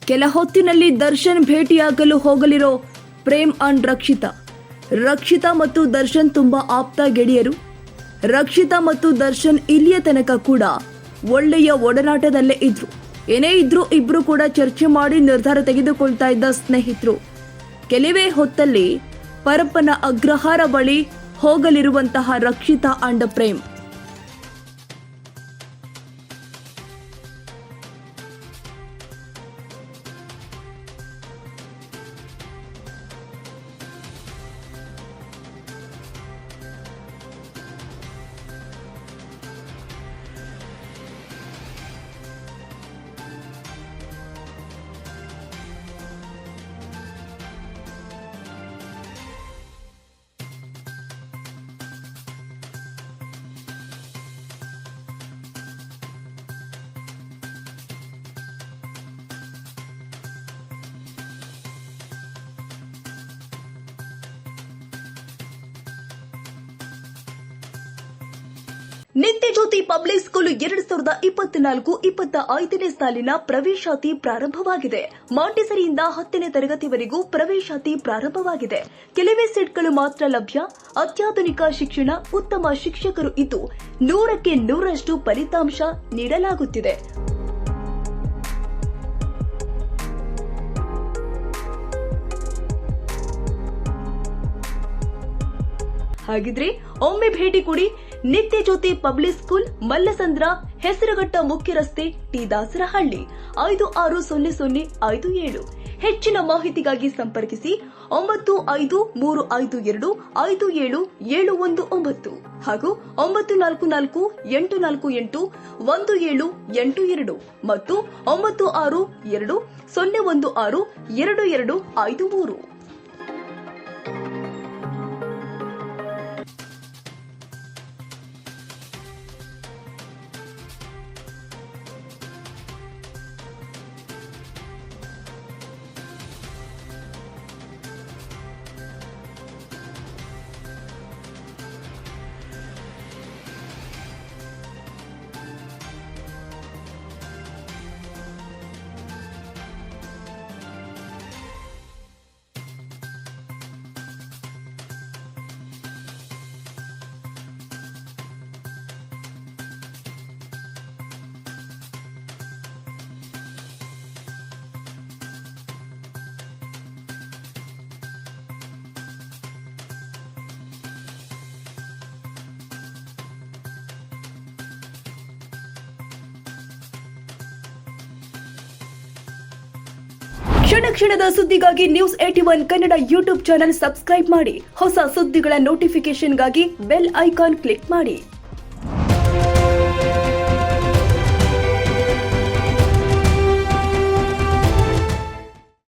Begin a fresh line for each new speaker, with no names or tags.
ಕೆಲ ಹೊತ್ತಿನಲ್ಲಿ ದರ್ಶನ್ ಭೇಟಿಯಾಗಲು ಹೋಗಲಿರೋ ಪ್ರೇಮ್ ಅಂಡ್ ರಕ್ಷಿತಾ ಮತ್ತು ದರ್ಶನ್ ತುಂಬಾ ಆಪ್ತ ಗೆಳೆಯರು. ರಕ್ಷಿತಾ ಮತ್ತು ದರ್ಶನ್ ಇಲ್ಲಿಯ ತನಕ ಕೂಡ ಒಳ್ಳೆಯ ಒಡನಾಟದಲ್ಲೇ ಇದ್ರು. ಏನೇ ಇದ್ರೂ ಇಬ್ರು ಕೂಡ ಚರ್ಚೆ ಮಾಡಿ ನಿರ್ಧಾರ ತೆಗೆದುಕೊಳ್ತಾ ಇದ್ದ ಸ್ನೇಹಿತರು. ಕೆಲವೇ ಹೊತ್ತಲ್ಲಿ ಪರಪ್ಪನ ಅಗ್ರಹಾರ ಬಳಿ ಹೋಗಲಿರುವಂತಹ ರಕ್ಷಿತಾ ಅಂಡ್ ಪ್ರೇಮ್. ನಿತ್ಯ ಜ್ಯೋತಿ ಪಬ್ಲಿಕ್ ಸ್ಕೂಲ್ 2024-25ನೇ ಸಾಲಿನ ಪ್ರವೇಶಾತಿ ಪ್ರಾರಂಭವಾಗಿದೆ. ಮಾಂಟೆಸರಿಯಿಂದ 10ನೇ ತರಗತಿವರೆಗೂ ಪ್ರವೇಶಾತಿ ಪ್ರಾರಂಭವಾಗಿದೆ. ಕೆಲವೇ ಸೀಟ್ಗಳು ಮಾತ್ರ ಲಭ್ಯ. ಅತ್ಯಾಧುನಿಕ ಶಿಕ್ಷಣ, ಉತ್ತಮ ಶಿಕ್ಷಕರು ಇದ್ದು 100ಕ್ಕೆ 100ರಷ್ಟು ಫಲಿತಾಂಶ ನೀಡಲಾಗುತ್ತಿದೆ. ಹಾಗಿದ್ರೆ ಒಮ್ಮೆ ಭೇಟಿ ಕೊಡಿ. ನಿತ್ಯ ಜ್ಯೋತಿ ಪಬ್ಲಿಕ್ ಸ್ಕೂಲ್, ಮಲ್ಲಸಂದ್ರ, ಹೆಸರುಘಟ್ಟ ಮುಖ್ಯ ರಸ್ತೆ, ಟಿ ದಾಸರಹಳ್ಳಿ, 560057. ಹೆಚ್ಚಿನ ಮಾಹಿತಿಗಾಗಿ ಸಂಪರ್ಕಿಸಿ 9535525779 ಹಾಗೂ 9448481782 ಮತ್ತು 9620162253. ಕ್ಷಣದ ಸುದ್ದಿಗಾಗಿ News81 Kannada YouTube channel subscribe ಮಾಡಿ. ಹೊಸ ಸುದ್ದಿಗಳ ನೋಟಿಫಿಕೇಶನ್ಗಾಗಿ ಬೆಲ್ ಐಕಾನ್ ಕ್ಲಿಕ್ ಮಾಡಿ.